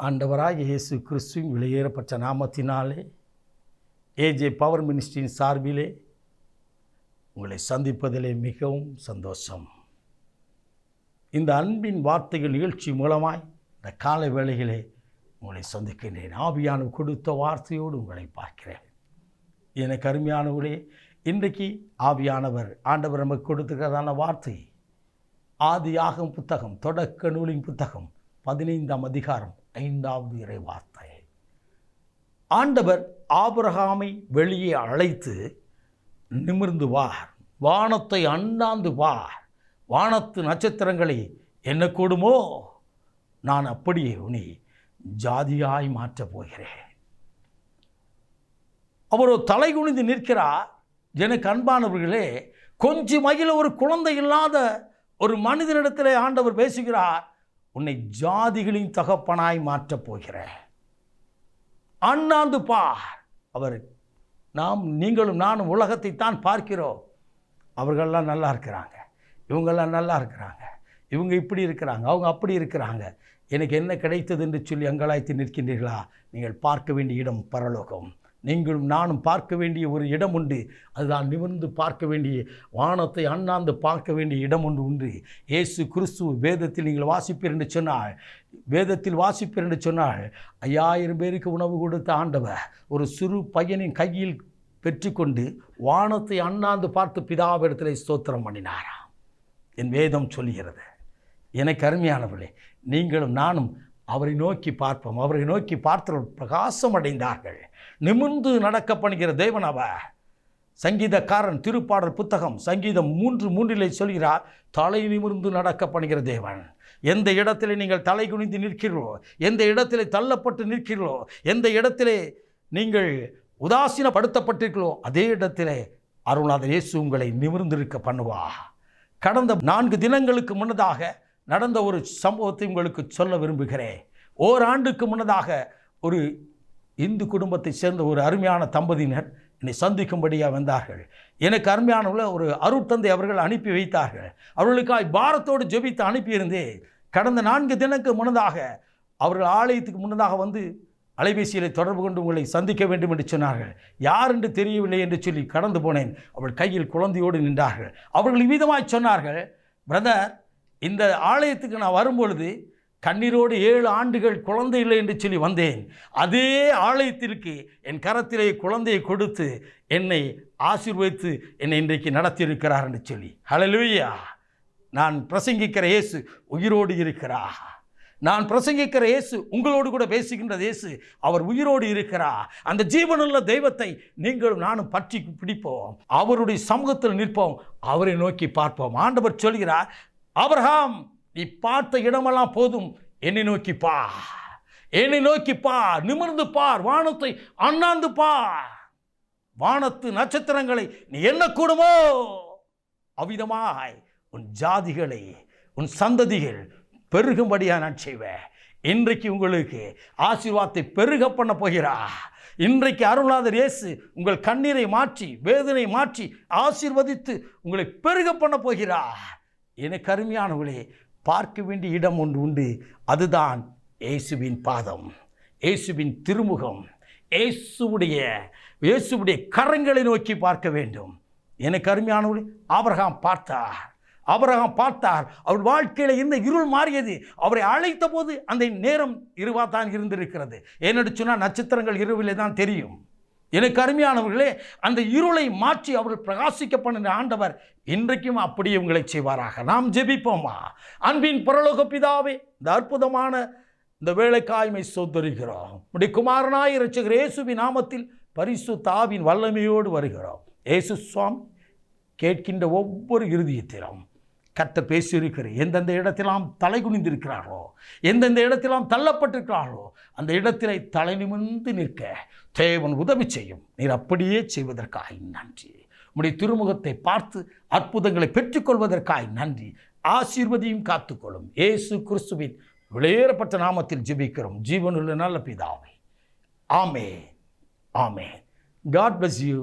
ஆண்டவராகிய இயேசு கிறிஸ்துவின் விலையேறப்பட்ட நாமத்தினாலே ஏஜே பவர் மினிஸ்ட்ரியின் சார்பிலே உங்களை சந்திப்பதிலே மிகவும் சந்தோஷம். இந்த அன்பின் வார்த்தைகள் நிகழ்ச்சி மூலமாய் இந்த காலை வேளையிலே உங்களை சந்திக்கின்றேன். ஆவியானவர் கொடுத்த வார்த்தையோடு உங்களை பார்க்கிறேன். எனக்கு அருமையானவர்களே, இன்றைக்கு ஆவியானவர் ஆண்டவர் நமக்கு கொடுத்துக்கிறதான வார்த்தை ஆதியாகமம் புத்தகம், தொடக்க நூலின் புத்தகம் 15ஆம் அதிகாரம் 5வது இறை வார்த்தை. ஆண்டவர் ஆபிரகாமை வெளியே அழைத்து, நிமிர்ந்து வார், வானத்தை அண்ணாந்து வார், வானத்து நட்சத்திரங்களை எண்ணக்கூடுமோ, நான் அப்படியே உன்னை ஜாதியாய் மாற்றப் போகிறேன். அவர் தலை குனிந்து நிற்கிறார். எனக்கு அன்பானவர்களே, கொஞ்சம் மகிழ ஒரு குழந்தை இல்லாத ஒரு மனிதனிடத்திலே ஆண்டவர் பேசுகிறார், உன்னை ஜாதிகளின் தகப்பனாய் மாற்றப் போகிறேன். அண்ணாந்து பார். அவர் நீங்களும் நானும் உலகத்தை தான் பார்க்கிறோம். அவர்களெல்லாம் நல்லா இருக்கிறாங்க, இவங்கெல்லாம் நல்லா இருக்கிறாங்க, இவங்க இப்படி இருக்கிறாங்க, அவங்க அப்படி இருக்கிறாங்க, எனக்கு என்ன கிடைத்தது என்று சொல்லி அங்கலாய்த்து நிற்கின்றீர்களா? நீங்கள் பார்க்க வேண்டிய இடம் பரலோகம். நீங்களும் நானும் பார்க்க வேண்டிய ஒரு இடம் உண்டு. அதுதான் நிமிர்ந்து பார்க்க வேண்டிய, வானத்தை அண்ணாந்து பார்க்க வேண்டிய இடம் ஒன்று உண்டு. இயேசு கிறிஸ்து வேதத்தில் நீங்கள் வாசிப்பீர் என்று சொன்னால், வேதத்தில் வாசிப்பீர் என்று சொன்னால் 5000 பேருக்கு உணவு கொடுத்த ஆண்டவர் ஒரு சிறு பையனின் கையில் பெற்றுக்கொண்டு வானத்தை அண்ணாந்து பார்த்து பிதாவிடத்தில் ஸ்தோத்திரம் பண்ணினாராம். என் வேதம் சொல்லுகிறது. எனக்கு அருமையானவர்களே, நீங்களும் நானும் அவரை நோக்கி பார்ப்போம். அவரை நோக்கி பார்த்தவர்கள் பிரகாசம் அடைந்தார்கள். நிமிர்ந்து நடக்க பண்ணுகிற தேவன் அவர். சங்கீதக்காரன் திருப்பாடல் புத்தகம் சங்கீதம் 3:3 சொல்கிறார், தலை நிமிர்ந்து நடக்க பண்ணுகிற தேவன். எந்த இடத்திலே நீங்கள் தலை குனிந்து நிற்கிறீர்களோ, எந்த இடத்திலே தள்ளப்பட்டு நிற்கிறீர்களோ, எந்த இடத்திலே நீங்கள் உதாசீனப்படுத்தப்பட்டிருக்கிறோ, அதே இடத்திலே அருள்நாதர் இயேசு உங்களை நிமிர்ந்திருக்க பண்ணுவா. கடந்த 4 தினங்களுக்கு முன்னதாக நடந்த ஒரு சம்பவத்தை உங்களுக்கு சொல்ல விரும்புகிறேன். ஓராண்டுக்கு முன்னதாக ஒரு இந்து குடும்பத்தை சேர்ந்த ஒரு அருமையான தம்பதியினர் என்னை சந்திக்கும்படியாக வந்தார்கள். எனக்கு அருமையானவர்கள ஒரு அருட்தந்தை அவர்கள் அனுப்பி வைத்தார்கள். அவர்களுக்காய் பாரத்தோடு ஜெபித்து அனுப்பியிருந்தேன். கடந்த 4 தினங்களுக்கு முன்னதாக அவர்கள் ஆலயத்துக்கு முன்னதாக வந்து அலைபேசியில் தொடர்பு கொண்டு உங்களை சந்திக்க வேண்டும் என்று சொன்னார்கள். யார் என்று தெரியவில்லை என்று சொல்லி கடந்து போனேன். அவள் கையில் குழந்தையோடு நின்றார்கள். அவர்கள் இவ்விதமாய் சொன்னார்கள், பிரதர், இந்த ஆலயத்துக்கு நான் வரும்பொழுது கண்ணீரோடு 7 ஆண்டுகள் குழந்தை இல்லை என்று சொல்லி வந்தேன். அதே ஆலயத்திற்கு என் கரத்திலே குழந்தையை கொடுத்து என்னை ஆசீர்வதித்து என்னை இன்றைக்கு நடத்தியிருக்கிறார் என்று சொல்லி. ஹல்லேலூயா! நான் பிரசங்கிக்கிற இயேசு உயிரோடு இருக்கிறார். நான் பிரசங்கிக்கிற இயேசு உங்களோடு கூட பேசுகின்ற இயேசு, அவர் உயிரோடு இருக்கிறார். அந்த ஜீவனுள்ள தெய்வத்தை நீங்களும் நானும் பற்றி பிடிப்போம். அவருடைய சமூகத்தில் நிற்போம். அவரை நோக்கி பார்ப்போம். ஆண்டவர் சொல்கிறார், ஆபிரகாம், நீ பார்த்த இடமெல்லாம் போதும், என்னை நோக்கி பார், என்னை நோக்கி பார், நிமிர்ந்து பார், வானத்தை அண்ணாந்து பார், வானத்து நட்சத்திரங்களை நீ எண்ணக்கூடுமோ, அவ்விதமாய் உன் ஜாதிகளை, உன் சந்ததிகள் பெருகும்படியாக நான் செய்வேன். இன்றைக்கு உங்களுக்கு ஆசீர்வாதத்தை பெருக பண்ண போகிறார். இன்றைக்கு அருள்நாதர் இயேசு உங்கள் கண்ணீரை மாற்றி, வேதனை மாற்றி ஆசீர்வதித்து உங்களை பெருக பண்ண போகிறார். எனக்கு அருமையானவர்களே, பார்க்க வேண்டிய இடம் ஒன்று உண்டு. அதுதான் இயேசுவின் பாதம், இயேசுவின் திருமுகம், இயேசுவுடைய கரங்களை நோக்கி பார்க்க வேண்டும். எனக்கு அருமையானவர்களே, ஆபிரகாம் பார்த்தார். அவர் வாழ்க்கையில் இந்த இருள் மாறியது. அவரை அழைத்த போது அந்த நேரம் இருவாத்தான் இருந்திருக்கிறது. ஏனென்று சொன்னால் நட்சத்திரங்கள் இரவிலே தான் தெரியும். எனக்கு அருமையானவர்களே, அந்த இருளை மாற்றி அவர்கள் பிரகாசிக்க பண்ணின ஆண்டவர் இன்றைக்கும் அப்படியே உங்களை செய்வாராக. நாம் ஜெபிப்போமா? அன்பின் பரலோக பிதாவே, இந்த அற்புதமான இந்த வேளைக்காய்மை சோதரிக்கிறோம். உடைய குமாரனாய் இரட்சகர் இயேசுவின் நாமத்தில் பரிசுத்த ஆவியின் வல்லமையோடு வருகிறோம். இயேசு சுவாமி, கேட்கின்ற ஒவ்வொரு இருதயத்திலும் கர்த்தர் பேசியிருக்கிற எந்தெந்த இடத்திலாம் தலை குனிந்திருக்கிறார்களோ, எந்தெந்த இடத்திலாம் தள்ளப்பட்டிருக்கிறார்களோ, அந்த இடத்திலே தலை நிமிர்ந்து நிற்க தேவன் உதவி செய்யும். நீர் அப்படியே செய்வதற்காக நன்றி. உம்முடைய திருமுகத்தை பார்த்து அற்புதங்களை பெற்றுக்கொள்வதற்காக நன்றி. ஆசீர்வதியும் காத்துக்கொள்ளும். இயேசு கிறிஸ்துவின் விலையேறப்பட்ட நாமத்தில் ஜெபிக்கிறோம் ஜீவனுள்ள நல்ல பிதாவே. ஆமென், ஆமென். God bless you.